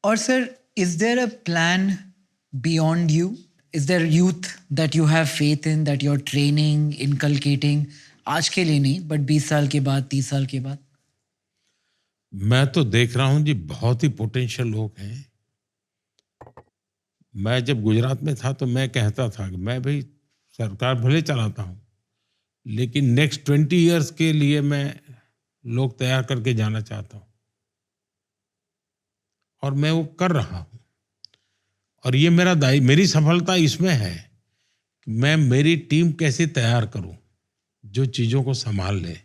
और sir, is there a plan beyond you? Is there youth that you have faith in, that you're training, inculcating? आज के लिए नहीं, but 20 साल के बाद, 30 साल के बाद? मैं तो देख रहा हूं जी, बहुत ही पोटेंशियल लोग हैं। मैं जब गुजरात में था तो मैं कहता था कि मैं भाई सरकार भले चलाता हूं, लेकिन नेक्स्ट 20 इयर्स के लिए मैं लोग तैयार करके जाना चाहता हूं, और मैं वो कर रहा हूं। और ये मेरी सफलता इसमें है कि मैं मेरी टीम कैसे तैयार करूं जो चीजों को संभाल ले।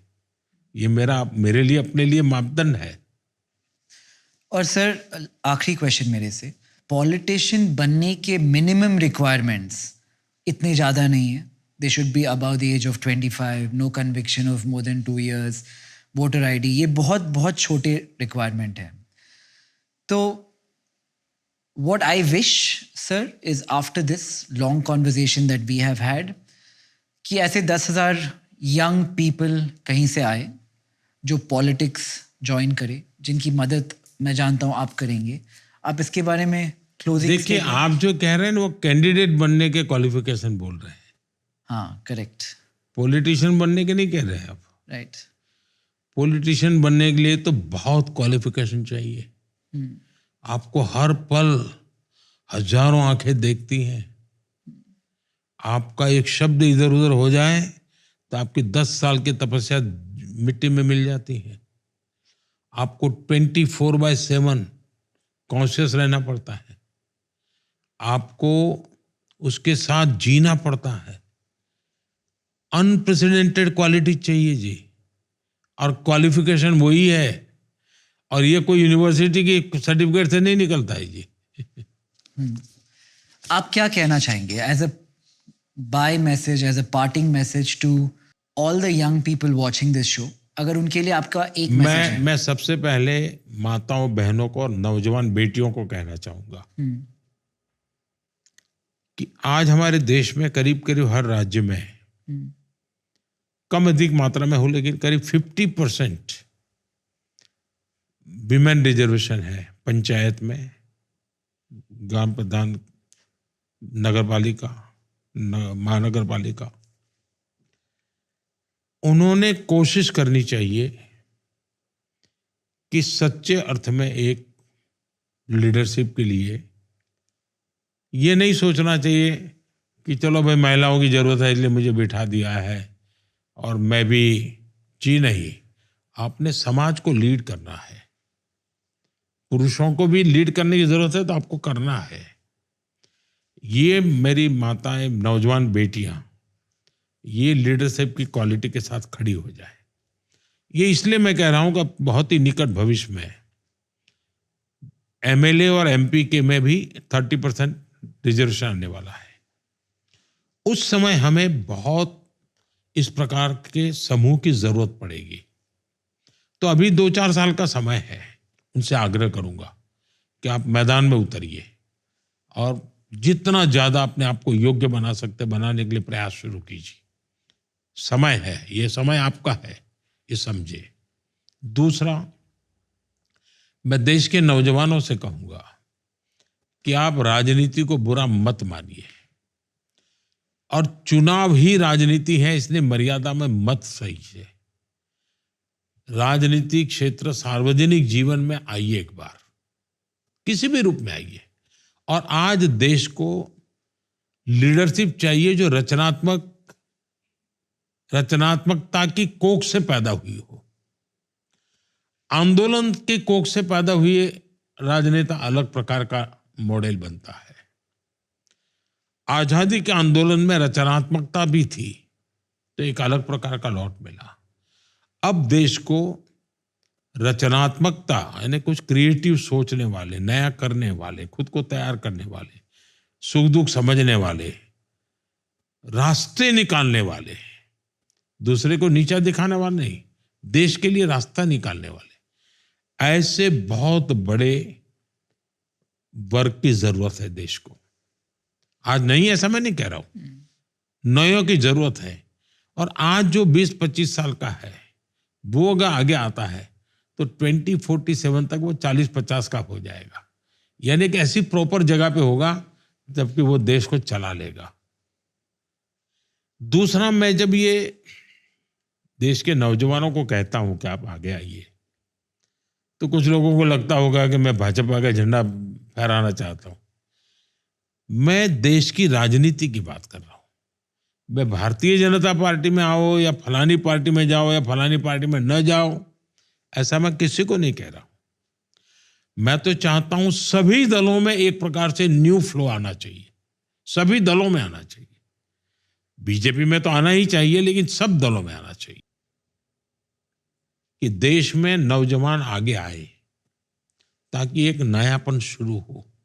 ये मेरे लिए अपने लिए मापदंड है। और सर, आखिरी क्वेश्चन मेरे से, पॉलिटिशियन बनने के मिनिमम रिक्वायरमेंट्स इतने ज़्यादा नहीं है। They should be above the age of 25, no conviction of more than 2 years, voter ID, ये बहुत बहुत छोटे रिक्वायरमेंट हैं। तो what I wish, sir, is after this long conversation that we have had, कि ऐसे 10,000 young people कहीं से आए जो पॉलिटिक्स ज्वाइन करे, जिनकी मदद मैं जानता हूँ आप करेंगे। आप इसके बारे में क्लोजिंग। देखिए, आप जो कह रहे हैं वो कैंडिडेट बनने के क्वालिफिकेशन बोल रहे हैं। हाँ, करेक्ट। पॉलिटिशियन बनने के नहीं कह रहे हैं आप। राइट। पॉलिटिशियन बनने के लिए तो बहुत क्वालिफिकेशन चाहिए। आपको हर पल हजारों आंखें देखती हैं। आपका एक शब्द इधर उधर हो जाए तो आपकी 10 साल की तपस्या मिट्टी में मिल जाती है। आपको 24/7 कॉन्शियस रहना पड़ता है। आपको उसके साथ जीना पड़ता है। अनप्रेसिडेंटेड क्वालिटी चाहिए जी, और क्वालिफिकेशन वही है। और ये कोई यूनिवर्सिटी की सर्टिफिकेट से नहीं निकलता है जी। आप क्या कहना चाहेंगे as a bye message, as a parting message to all the young people watching this show? अगर उनके लिए आपका एक मैसेज है। मैं सबसे पहले माताओं, बहनों को और नौजवान बेटियों को कहना चाहूंगा कि आज हमारे देश में करीब करीब हर राज्य में, कम अधिक मात्रा में हो लेकिन करीब 50% विमेन रिजर्वेशन है। पंचायत में, ग्राम प्रधान, नगर पालिका, महानगर पालिका, उन्होंने कोशिश करनी चाहिए कि सच्चे अर्थ में एक लीडरशिप के लिए ये नहीं सोचना चाहिए कि चलो भाई महिलाओं की जरूरत है इसलिए मुझे बिठा दिया है और मैं भी जी नहीं। आपने समाज को लीड करना है। पुरुषों को भी लीड करने की जरूरत है तो आपको करना है। ये मेरी माताएं, नौजवान बेटियां, ये लीडरशिप की क्वालिटी के साथ खड़ी हो जाए। ये इसलिए मैं कह रहा हूं कि बहुत ही निकट भविष्य में एमएलए और एमपी के में भी 30% रिजर्वेशन आने वाला है। उस समय हमें बहुत इस प्रकार के समूह की जरूरत पड़ेगी। तो अभी 2-4 साल का समय है। उनसे आग्रह करूंगा कि आप मैदान में उतरिए और जितना ज्यादा अपने आप को योग्य बना सकते बनाने के लिए प्रयास शुरू कीजिए। समय है, ये समय आपका है, ये समझे। दूसरा, मैं देश के नौजवानों से कहूंगा कि आप राजनीति को बुरा मत मानिए, और चुनाव ही राजनीति है इसलिए मर्यादा में मत सही है। राजनीतिक क्षेत्र, सार्वजनिक जीवन में आइए, एक बार किसी भी रूप में आइए। और आज देश को लीडरशिप चाहिए जो रचनात्मकता की कोख से पैदा हुई हो। आंदोलन की कोख से पैदा हुए राजनेता अलग प्रकार का मॉडल बनता है। आजादी के आंदोलन में रचनात्मकता भी थी तो एक अलग प्रकार का लौट मिला। अब देश को रचनात्मकता यानी कुछ क्रिएटिव सोचने वाले, नया करने वाले, खुद को तैयार करने वाले, सुख दुख समझने वाले, रास्ते निकालने वाले, दूसरे को नीचा दिखाने वाले नहीं, देश के लिए रास्ता निकालने वाले, ऐसे बहुत बड़े वर्ग की जरूरत है देश को। आज नहीं, ऐसा मैं नहीं कह रहा हूं, नयों की जरूरत है। और आज जो 20-25 साल का है वो अगर आगे आता है तो 2047 तक वो 40-50 का हो जाएगा। यानी एक ऐसी प्रॉपर जगह पे होगा जबकि वो देश को चला लेगा। दूसरा, मैं जब ये देश के नौजवानों को कहता हूं कि आप आगे आइए, तो कुछ लोगों को लगता होगा कि मैं भाजपा का झंडा फहराना चाहता हूं। मैं देश की राजनीति की बात कर रहा हूं। मैं भारतीय जनता पार्टी में आओ या फलानी पार्टी में जाओ या फलानी पार्टी में न जाओ, ऐसा मैं किसी को नहीं कह रहा हूं। मैं तो चाहता हूं सभी दलों में एक प्रकार से न्यू फ्लो आना चाहिए, सभी दलों में आना चाहिए। बीजेपी में तो आना ही चाहिए, लेकिन सब दलों में आना चाहिए कि देश में नौजवान आगे आए ताकि एक नयापन शुरू हो।